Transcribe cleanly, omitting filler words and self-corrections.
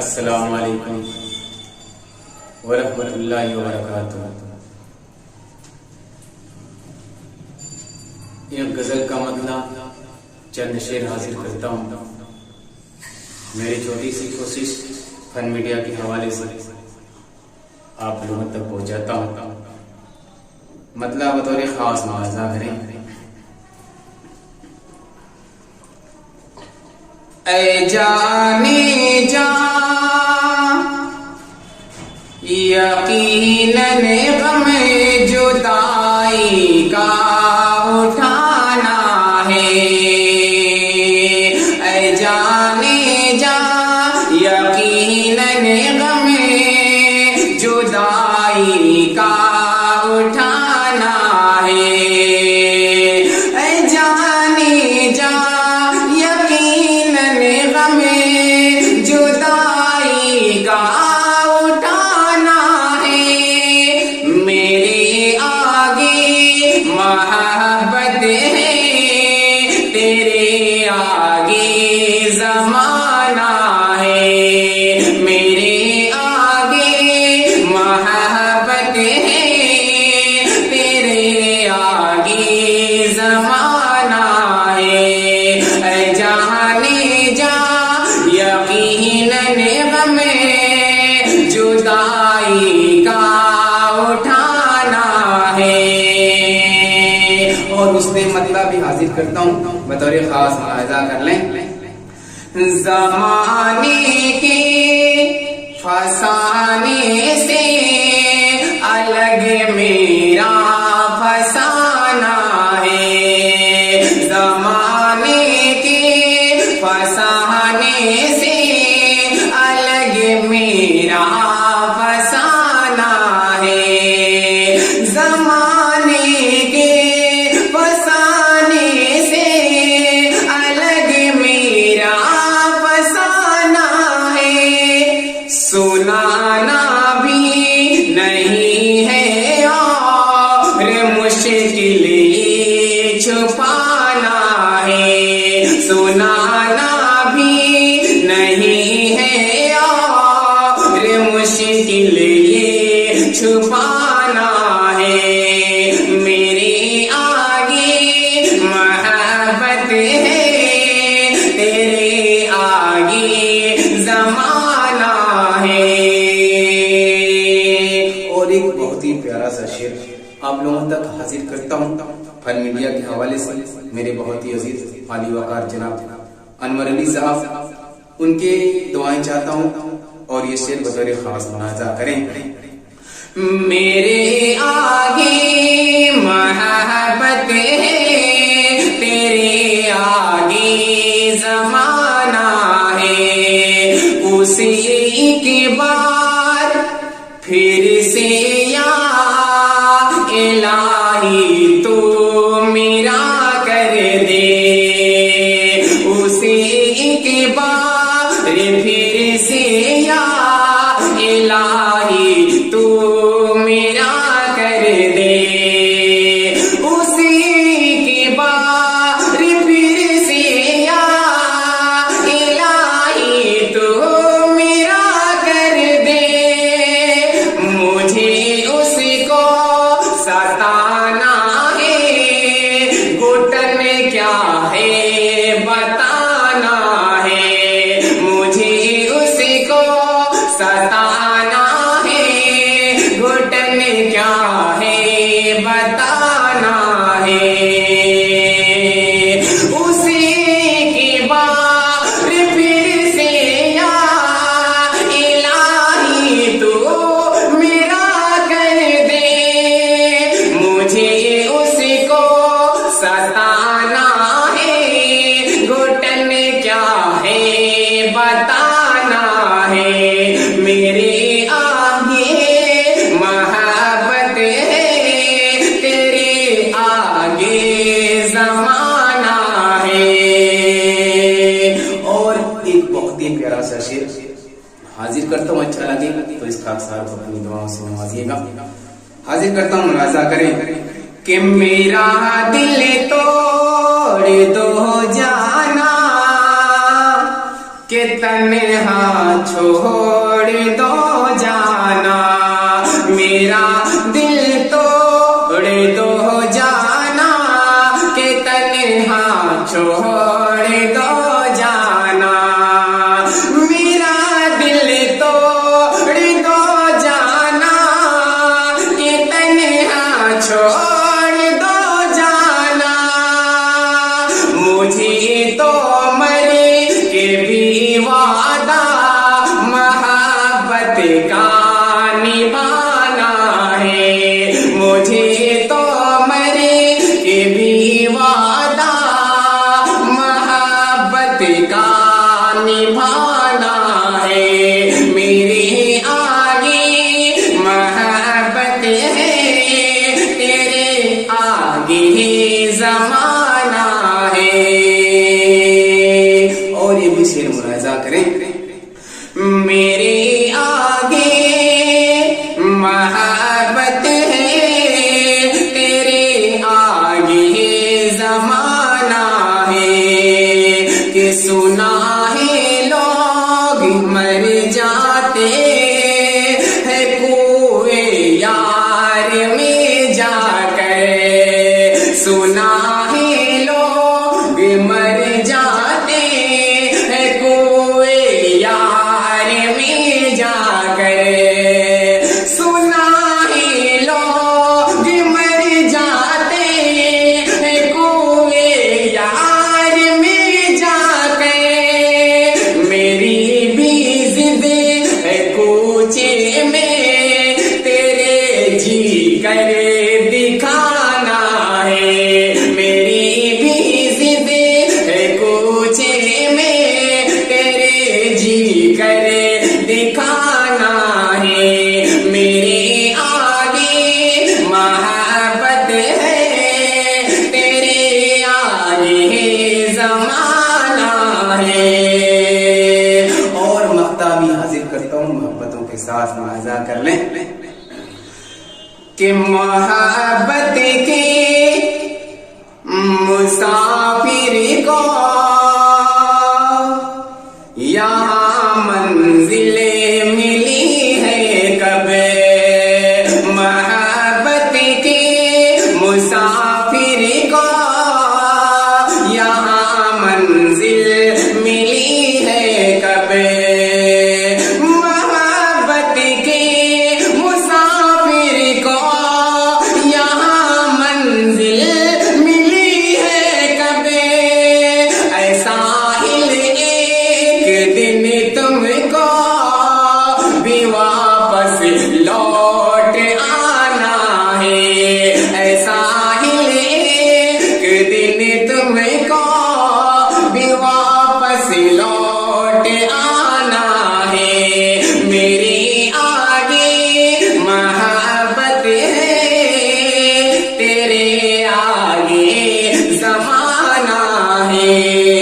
अस्सलामु अलैकुम वरहमतुल्लाहि वबरकातुहू। यह गजल का मतलब चंद शेर हासिल करता हूँ। मेरी छोटी सी कोशिश फन मीडिया के हवाले से आप लोगों तक पहुंचाता हूँ। मतलब बतौर खास मुआवजा करें। ऐ जाने जा यकीनन गम जुदाई का उठाना है। ऐ जाने जा यकीनन गम जुदाई का उठाना है। ऐ जाने जा यकीनन गम जुदाई का उठाना है। मेरे आगे मोहब्बत है, तेरे आगे जमाना है। मेरे आगे मोहब्बत है, तेरे आगे जमाना है। ऐ जाने जा यकीनन गम जुदाई का उठाना है। और उसने मतलब भी हाजिर करता हूँ, बतौर खास मुलाहिजा कर लें। ज़माने के फसाने से अलग मेरा फसाना है। ज़माने के फसाने से अलग मेरा फसाना है। ज़माने के फसाने से अलग मेरा फसाना है। सुनाना भी नहीं है और मुश्किल ये छुपाना है। सुनाना भी नहीं है और मुश्किल ये छुपाना है। मेरे आगे मोहब्बत है, तेरे आगे जमाना है। और एक बहुत ही प्यारा सा शेर आप लोगों तक हाजिर करता हूँ फन मीडिया के हवाले से। मेरे बहुत ही अजीज आली वकार जनाब अनवर अली साहब, उनके दुआएं चाहता हूँ और ये शेर बतौर खास मुनाजा करें। मेरे आगे मोहब्बत है, तेरे आगे जमाना है। उसी के बाद फिर से या इलाही तू मेरा कर दे। उसी के बाद फिर से या इलाही तू मेरा कर दे। उसी के बाद फिर से या इलाही तू मेरा कर दे। मुझे उसको सताना है, घुटन क्या है बताना है। मुझे उसको सताना है, घुटन क्या है बताना है। उसी के बाद फिर से या इलाही तू मेरा कर दे। मुझे उसको सताना है, घुटन क्या है बताना है। मेरे आगे मोहब्बत है, तेरे आगे जमाना है। और एक बहुत ही प्यारा सा शेर हाजिर करता हूँ, अच्छा लगे तो इस खाक साहब को अपनी दुआओं से नवाजिएगा। हाजिर करता हूँ, मुलाजा करें कि मेरा दिल तोड़ दो जाना, के तन्हा छोड़ दो जाना, मेरा दिल तोड़ दो जाना, के तन्हा छोड़ दो जाना, मेरा दिल तोड़ दो जाना, के तन्हा छोड़ दो जाना, मुझे तो मरे के भी वादा मोहब्बत का निभाना है, मुझे तो मरे के भी वादा मोहब्बत का निभाना है, मेरे आगे मोहब्बत है, तेरे आगे ज़माना है। और ये भी शेर मुलाहिजा करें, मेरे आगे मोहब्बत है, तेरे आगे ज़माना है, कि सुना है लोग मर जाते हैं कुएं यार में जाकर, सुना है लोग मर जाते हैं कुएं यार में जाकर, सुना है लोग मर जाते हैं कुएं यार में जाकर, मेरी भी जिद है कूचे में तेरे जी कर दिखाना है, मेरी भी जिद है कूचे में तेरे जी कर दिखाना है, मेरे आगे मोहब्बत है, तेरे आगे ज़माना है। और मक्ता भी हाजिर करता हूँ, मोहब्बतों के साथ मुलाहिजा कर लें कि मोहब्बत के मुसाफिर को यहाँ मंजिले मिली है कब, मोहब्बत के मुसाफिर को यहाँ मंजिल मिली है कब, मोहब्बत के मुसाफिर को यहाँ मंजिल मिली है कब, ऐसा एक दिन तुमको भी वापस लौट आना है, ऐसा ही एक दिन तुमको भी वापस लौट आना है, मेरे आगे मोहब्बत है, तेरे आगे ज़माना है।